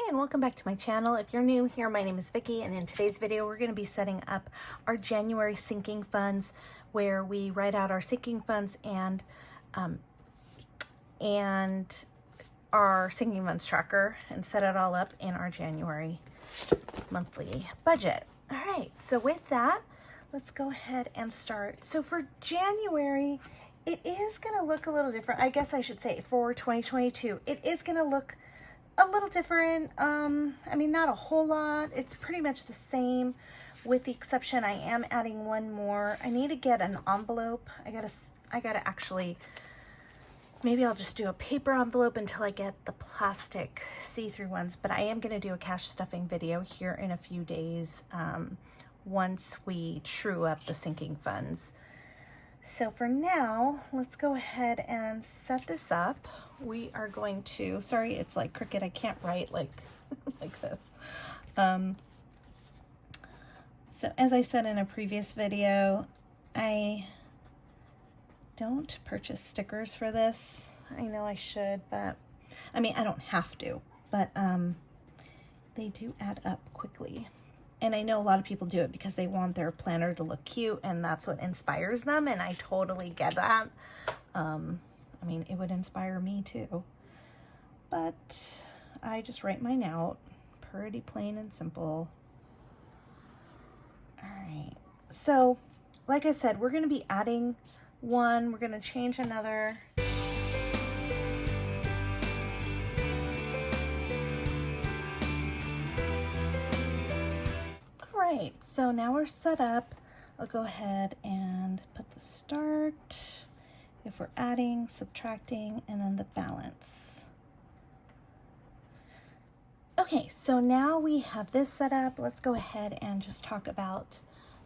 Hi, and welcome back to my channel. If you're new here, my name is Vicki, and in today's video we're going to be setting up our January sinking funds, where we write out our sinking funds and our sinking funds tracker and set it all up in our January monthly budget. All right, so with that, let's go ahead and start. So for January, it is going to look a little different. I guess I should say for 2022, it is going to look a little different. I mean, not a whole lot. It's pretty much the same, with the exception I am adding one more. I need to get an envelope. I gotta actually, maybe I'll just do a paper envelope until I get the plastic see-through ones, but I am gonna do a cash stuffing video here in a few days once we true up the sinking funds. So for now, let's go ahead and set this up. We are going to, sorry, it's like Cricut. I can't write like, like this. So as I said in a previous video, I don't purchase stickers for this. I know I should, but I mean, I don't have to, but they do add up quickly. And I know a lot of people do it because they want their planner to look cute, and that's what inspires them, and I totally get that. I mean, it would inspire me too. But I just write mine out. Pretty plain and simple. All right. So, like I said, we're going to be adding one. We're going to change another. Right, so now we're set up. I'll go ahead and put the start, if we're adding, subtracting, and then the balance. Okay, so now we have this set up. Let's go ahead and just talk about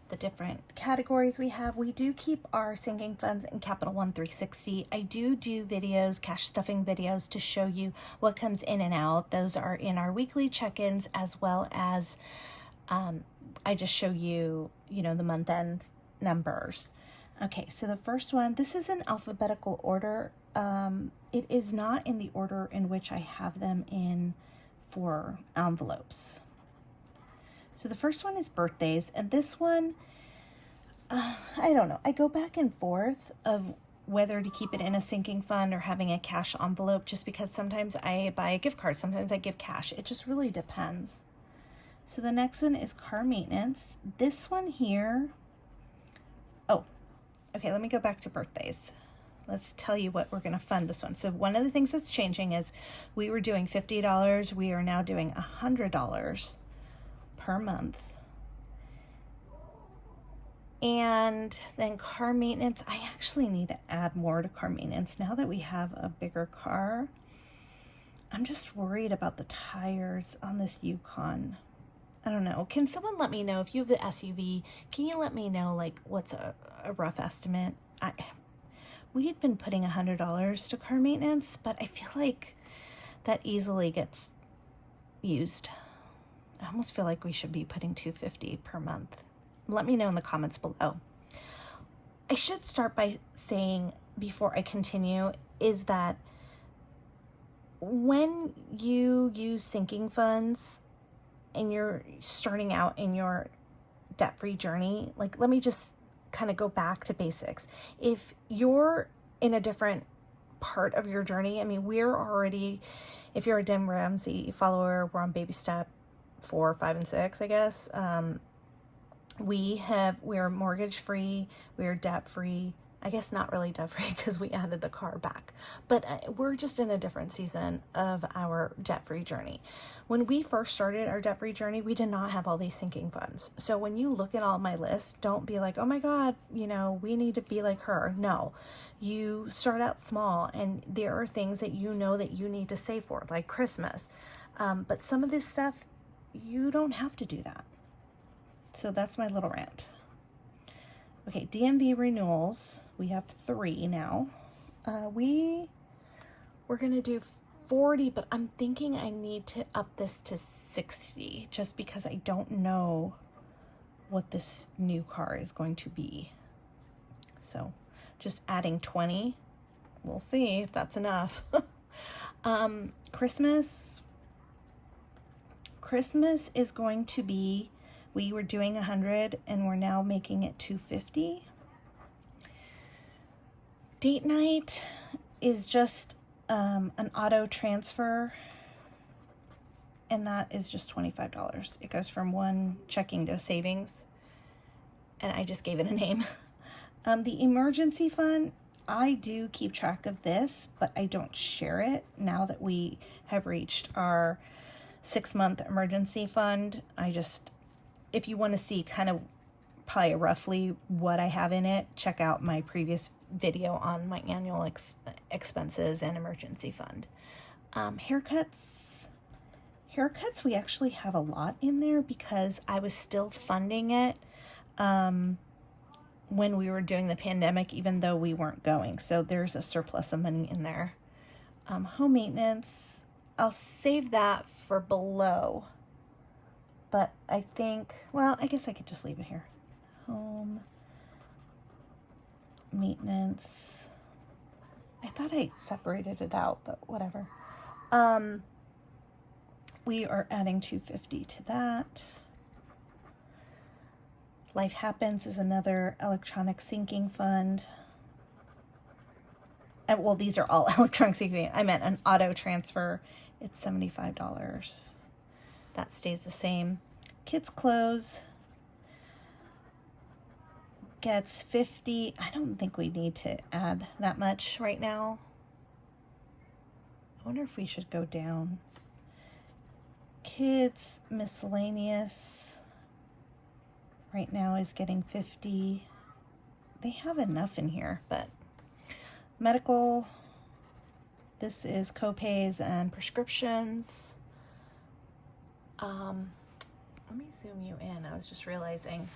the different categories we have. We do keep our sinking funds in Capital One 360. I do videos, cash stuffing videos, to show you what comes in and out. Those are in our weekly check-ins, as well as I just show you, the month-end numbers. Okay, so the first one, this is in alphabetical order. It is not in the order in which I have them in for envelopes. So the first one is birthdays, and this one, I don't know. I go back and forth of whether to keep it in a sinking fund or having a cash envelope, just because sometimes I buy a gift card, sometimes I give cash. It just really depends. So the next one is car maintenance. This one here, oh, okay, let me go back to birthdays. Let's tell you what we're going to fund this one. So one of the things that's changing is we were doing $50. We are now doing $100 per month. And then car maintenance, I actually need to add more to car maintenance now that we have a bigger car. I'm just worried about the tires on this Yukon. I don't know. Can someone let me know if you have the SUV? Can you let me know, like, what's a rough estimate? We had been putting $100 to car maintenance, but I feel like that easily gets used. I almost feel like we should be putting $250 per month. Let me know in the comments below. I should start by saying, before I continue, is that when you use sinking funds and you're starting out in your debt-free journey, like, let me just kind of go back to basics. If you're in a different part of your journey, I mean, we're already, if you're a Dmv Ramsey follower, we're on baby step 4, 5, and 6, I guess. We're mortgage-free, we're debt-free. I guess not really debt-free because we added the car back, but we're just in a different season of our debt-free journey. When we first started our debt-free journey, we did not have all these sinking funds. So when you look at all my lists, don't be like, oh my God, we need to be like her. No, you start out small, and there are things that you know that you need to save for, like Christmas. But some of this stuff, you don't have to do that. So that's my little rant. Okay, Dmv Renewals, we have 3 now. We're gonna do 40, but I'm thinking I need to up this to 60, just because I don't know what this new car is going to be. So just adding 20, we'll see if that's enough. Christmas, Christmas is going to be, we were doing 100 and we're now making it 250. Date night is just an auto transfer, and that is just $25. It goes from one checking to a savings, and I just gave it a name. The emergency fund, I do keep track of this, but I don't share it now that we have reached our 6-month emergency fund. If you want to see kind of probably roughly what I have in it, check out my previous video on my annual expenses and emergency fund. Haircuts, we actually have a lot in there because I was still funding it when we were doing the pandemic, even though we weren't going. So there's a surplus of money in there. Home maintenance, I'll save that for below. But I think, well, I guess I could just leave it here. Home maintenance. I thought I separated it out, but whatever. We are adding $250 to that. Life Happens is another electronic sinking fund. Well, these are all electronic sinking. I meant an auto transfer. It's $75. That stays the same. Kids' clothes gets $50. I don't think we need to add that much right now. I wonder if we should go down. Kids miscellaneous right now is getting $50. They have enough in here, but medical, this is copays and prescriptions. Let me zoom you in. I was just realizing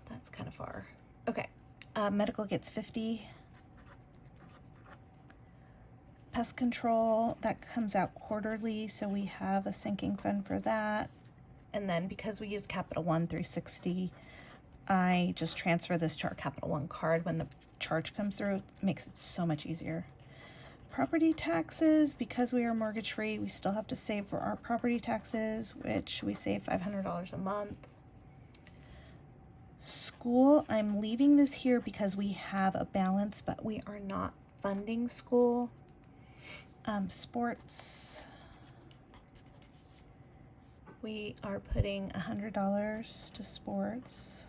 that's kind of far. Okay, medical gets $50. Pest control, that comes out quarterly, so we have a sinking fund for that. And then because we use Capital One 360, I just transfer this to our Capital One card when the charge comes through. It makes it so much easier. Property taxes, because we are mortgage free, we still have to save for our property taxes, which we save $500 a month. School, I'm leaving this here because we have a balance, but we are not funding school. Sports, we are putting $100 to sports.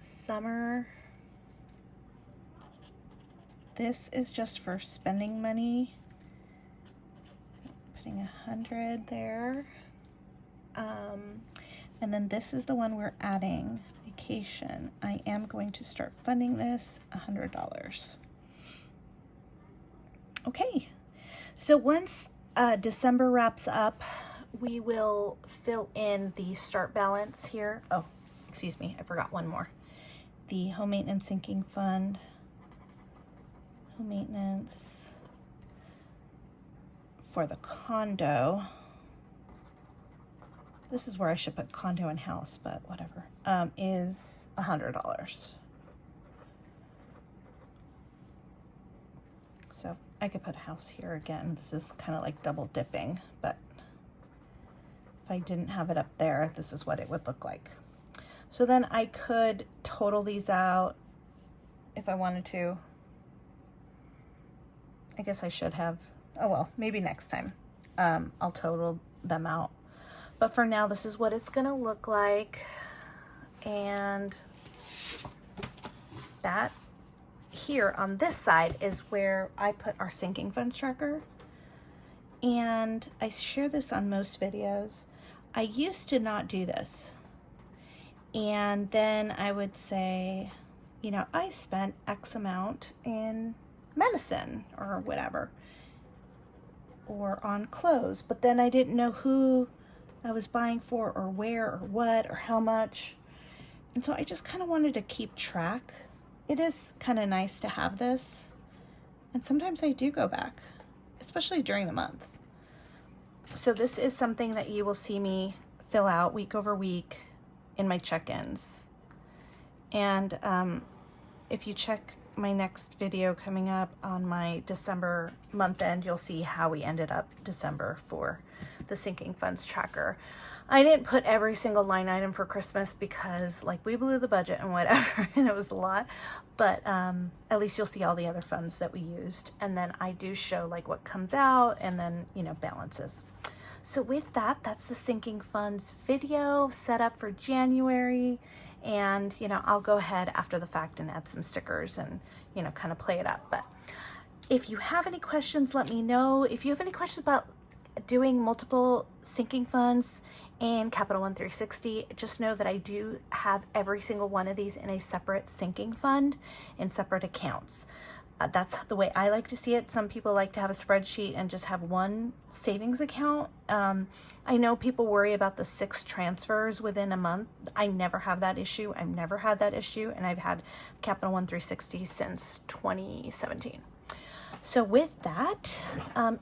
Summer, this is just for spending money. Putting 100 there. And then this is the one we're adding, vacation. I am going to start funding this $100. Okay, so once December wraps up, we will fill in the start balance here. Oh, excuse me, I forgot one more. The home maintenance sinking fund. Home maintenance for the condo. This is where I should put condo and house, but whatever. Is $100. So I could put a house here again. This is kind of like double dipping, but if I didn't have it up there, this is what it would look like. So then I could total these out if I wanted to. I guess I should have. Oh well, maybe next time I'll total them out. But for now, this is what it's gonna look like. And that here on this side is where I put our sinking funds tracker. And I share this on most videos. I used to not do this. And then I would say, you know, I spent X amount in medicine or whatever, or on clothes, but then I didn't know who I was buying for or where or what or how much. And so I just kind of wanted to keep track. It is kind of nice to have this. And sometimes I do go back, especially during the month. So this is something that you will see me fill out week over week in my check-ins. And if you check my next video coming up on my December month end, you'll see how we ended up December for the Sinking Funds tracker. I didn't put every single line item for Christmas because like we blew the budget and whatever, and it was a lot, but at least you'll see all the other funds that we used. And then I do show like what comes out and then, you know, balances. So with that, that's the Sinking Funds video set up for January. And, you know, I'll go ahead after the fact and add some stickers and, you know, kind of play it up. But if you have any questions, let me know. If you have any questions about doing multiple sinking funds in Capital One 360, just know that I do have every single one of these in a separate sinking fund in separate accounts. That's the way I like to see it. Some people like to have a spreadsheet and just have one savings account. I know people worry about the 6 transfers within a month. I never have that issue. I've never had that issue, and I've had Capital One 360 since 2017. So with that,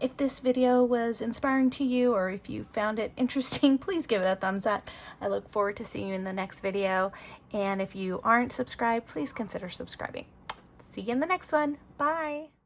if this video was inspiring to you or if you found it interesting, please give it a thumbs up. I look forward to seeing you in the next video. And if you aren't subscribed, please consider subscribing. See you in the next one. Bye.